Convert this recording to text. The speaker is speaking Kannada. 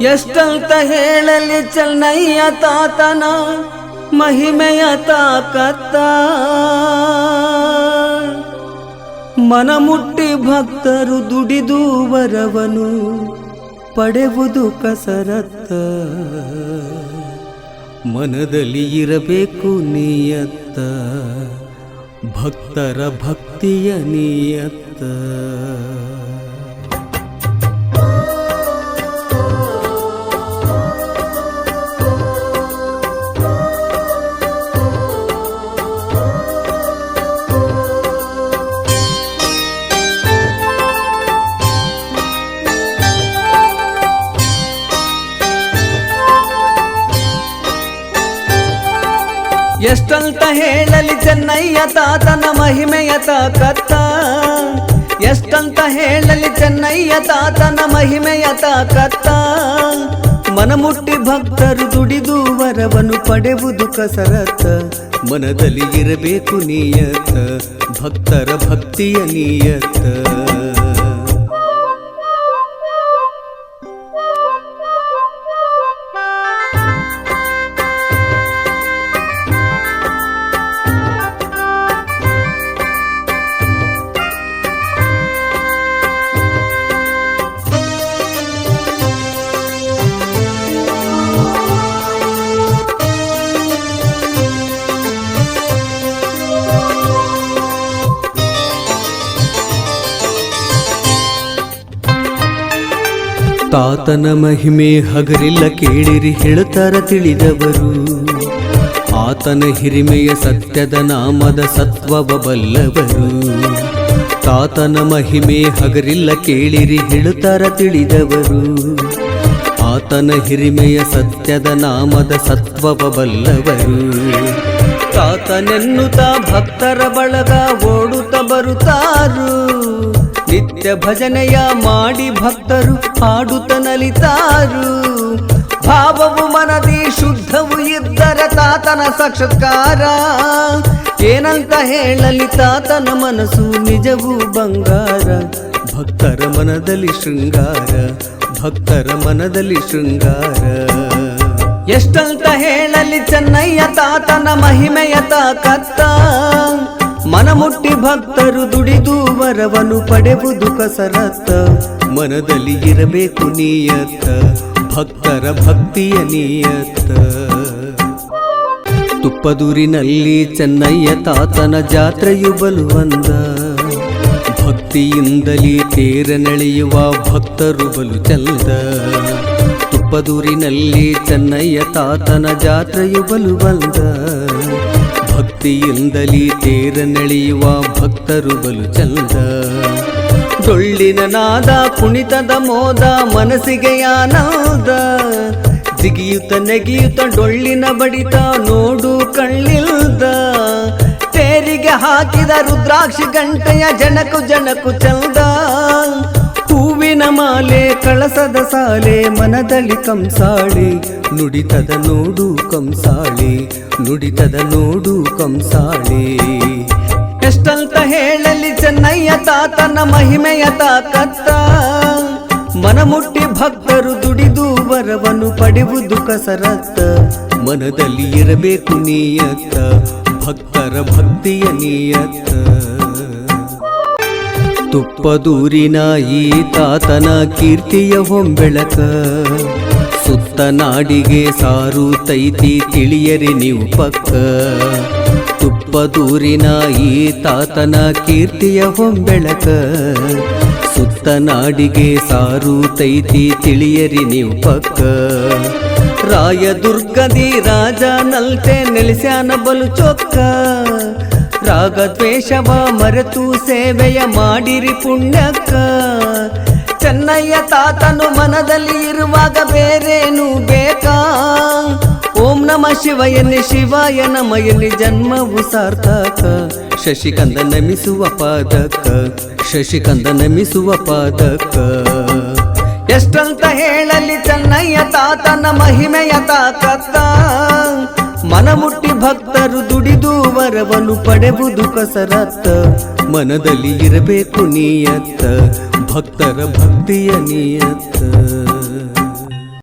ಎಷ್ಟಂತ ಹೇಳಲಿ ಚೆನ್ನಯ್ಯ ತಾತನ ಮಹಿಮೆಯ ತಾಕತ್ತ. ಮನಮುಟ್ಟಿ ಭಕ್ತರು ದುಡಿದು ವರವನು ಪಡೆವುದು ಕಸರತ್ತ. ಮನದಲ್ಲಿ ಇರಬೇಕು ನಿಯತ್ತ, ಭಕ್ತರ ಭಕ್ತಿಯ ನಿಯತ್ತ. ಎಷ್ಟಂತ ಹೇಳಲಿ ಚೆನ್ನಯ್ಯ ತಾತನ ಮಹಿಮೆಯ ತಾಕತ್ತ. ಎಷ್ಟಂತ ಹೇಳಲಿ ಚೆನ್ನಯ್ಯ ತಾತನ ಮಹಿಮೆಯ ತಾಕತ್ತ. ಮನಮುಟ್ಟಿ ಭಕ್ತರು ದುಡಿದು ವರವನ್ನು ಪಡೆವುದು ಕಸರತ್ತ. ಮನದಲ್ಲಿ ಇರಬೇಕು ನಿಯತ್ತ, ಭಕ್ತರ ಭಕ್ತಿಯ ನಿಯತ್ತ. ತಾತನ ಮಹಿಮೆ ಹಗರಿಲ್ಲ ಕೇಳಿರಿ ಹೇಳುತ್ತಾರ ತಿಳಿದವರು. ಆತನ ಹಿರಿಮೆಯ ಸತ್ಯದ ನಾಮದ ಸತ್ವವ ಬಲ್ಲವರು. ತಾತನ ಮಹಿಮೆ ಹಗರಿಲ್ಲ ಕೇಳಿರಿ ಹೇಳುತ್ತಾರ ತಿಳಿದವರು. ಆತನ ಹಿರಿಮೆಯ ಸತ್ಯದ ನಾಮದ ಸತ್ವವ ಬಲ್ಲವರು. ತಾತನೆನ್ನುತ್ತಾ ಭಕ್ತರ ಬಳಗ ಓಡುತ್ತ ಬರುತ್ತಾರು. ನಿತ್ಯ ಭಜನೆಯ ಮಾಡಿ ಭಕ್ತರು ಹಾಡುತ್ತ ನಲಿತಾರು. ಭಾವವು ಮನದಿ ಶುದ್ಧವು ಇದ್ದರೆ ತಾತನ ಸಾಕ್ಷಾತ್ಕಾರ. ಏನಂತ ಹೇಳಲಿ ತಾತನ ಮನಸ್ಸು ನಿಜವೂ ಬಂಗಾರ. ಭಕ್ತರ ಮನದಲ್ಲಿ ಶೃಂಗಾರ, ಭಕ್ತರ ಮನದಲ್ಲಿ ಶೃಂಗಾರ. ಎಷ್ಟಂತ ಹೇಳಲಿ ಚೆನ್ನಯ್ಯ ತಾತನ ಮಹಿಮೆಯ ತಾಕತ್ತ. ಮನಮುಟ್ಟಿ ಭಕ್ತರು ದುಡಿದು ವರವನ್ನು ಪಡೆವುದು ಕಸರತ್ತ. ಮನದಲ್ಲಿ ಇರಬೇಕು ನಿಯತ್ತ, ಭಕ್ತರ ಭಕ್ತಿಯ ನಿಯತ್ತ. ತುಪ್ಪದೂರಿನಲ್ಲಿ ಚೆನ್ನಯ್ಯ ತಾತನ ಜಾತ್ರೆಯು ಬಲುವಂದ. ಭಕ್ತಿಯಿಂದಲೇ ತೇರನೆಳೆಯುವ ಭಕ್ತರು ಬಲು ಚಂದ. ತುಪ್ಪದೂರಿನಲ್ಲಿ ಚೆನ್ನಯ್ಯ ತಾತನ ಜಾತ್ರೆಯು ಬಲುವಂದ. ಭಕ್ತಿಯಿಂದಲೇ ತೇರನೆಳೆಯುವ ಭಕ್ತರು ಬಲು ಚಂದ. ಡೊಳ್ಳಿನ ನಾದ ಕುಣಿತದ ಮೋದ ಮನಸ್ಸಿಗೆ ಆನಂದ. ಜಿಗಿಯುತ್ತ ನೆಗೆಯುತ್ತ ಡೊಳ್ಳಿನ ಬಡಿತ ನೋಡು ಕಣ್ಣಿಲ್ದ. ತೇರಿಗೆ ಹಾಕಿದ ರುದ್ರಾಕ್ಷಿ ಗಂಟೆಯ ಜನಕು ಜನಕು ಚಂದ. ಹೂವಿನ ಮಾಲೆ ಕಳಸದ ಸಾಲೆ ಮನದಲ್ಲಿ ಕಂಸಾಳೆ. ನುಡಿತದ ನೋಡು ಕಂಸಾಳೆ, ನುಡಿತದ ನೋಡು ಕಂಸಾಳೆ. ಎಷ್ಟಂತ ಹೇಳಲಿ ಚೆನ್ನಯ್ಯ ತಾತನ ಮಹಿಮೆಯ ತಾಕತ್ತ. ಮನಮುಟ್ಟಿ ಭಕ್ತರು ದುಡಿದು ವರವನ್ನು ಪಡೆವುದು ಕಸರತ್ತ. ಮನದಲ್ಲಿ ಇರಬೇಕು ನಿಯತ್ತ, ಭಕ್ತರ ಭಕ್ತಿಯ ನಿಯತ್ತ. ತುಪ್ಪದೂರಿನ ಈ ತಾತನ ಕೀರ್ತಿಯ ಹೊಂಬೆಳಕ. ಸುತ್ತ ನಾಡಿಗೆ ಸಾರುತ್ತೈತಿ ತಿಳಿಯರಿ ನೀವು ಪಕ್ಕ. ತುಪ್ಪದೂರಿನ ಈ ತಾತನ ಕೀರ್ತಿಯ ಹೊಂಬೆಳಕ. ಸುತ್ತ ನಾಡಿಗೆ ಸಾರುತ್ತೈತಿ ತಿಳಿಯರಿ ನೀವು ಪಕ್ಕ. ರಾಯದುರ್ಗದಿ ರಾಜ ನಲ್ತೆ ನೆಲೆಸ್ಯಾನ ಬಲು ಚೊಕ್ಕ. ರಾಗದ್ವೇಷವ ಮರೆತು ಸೇವೆಯ ಮಾಡಿರಿ ಪುಣ್ಯಕ್ಕ. ಚೆನ್ನಯ್ಯ ತಾತನು ಮನದಲ್ಲಿ ಇರುವಾಗ ಬೇರೇನು ಬೇಕಾ. ಓಂ ನಮ ಶಿವಯನಿ ಶಿವಾಯ ನಮಯನಿ ಜನ್ಮವು ಸಾರ್ಥಕ. ಶಶಿಕಂದ ನಮಿಸುವ ಪಾದಕ, ಶಶಿಕಂದ ನಮಿಸುವ ಪಾದಕ. ಎಷ್ಟಂತ ಹೇಳಲಿ ಚೆನ್ನಯ್ಯ ತಾತನ ಮಹಿಮೆಯ ತಾಕತ್ತ. ಮನಮುಟ್ಟಿ ಭಕ್ತರು ದುಡಿದು ವರವನ್ನು ಪಡೆವುದು ಕಸರತ್ತ. ಮನದಲ್ಲಿ ಇರಬೇಕು ನಿಯತ್ತ, ಭಕ್ತರ ಭಕ್ತಿಯ ನಿಯತ್ತ.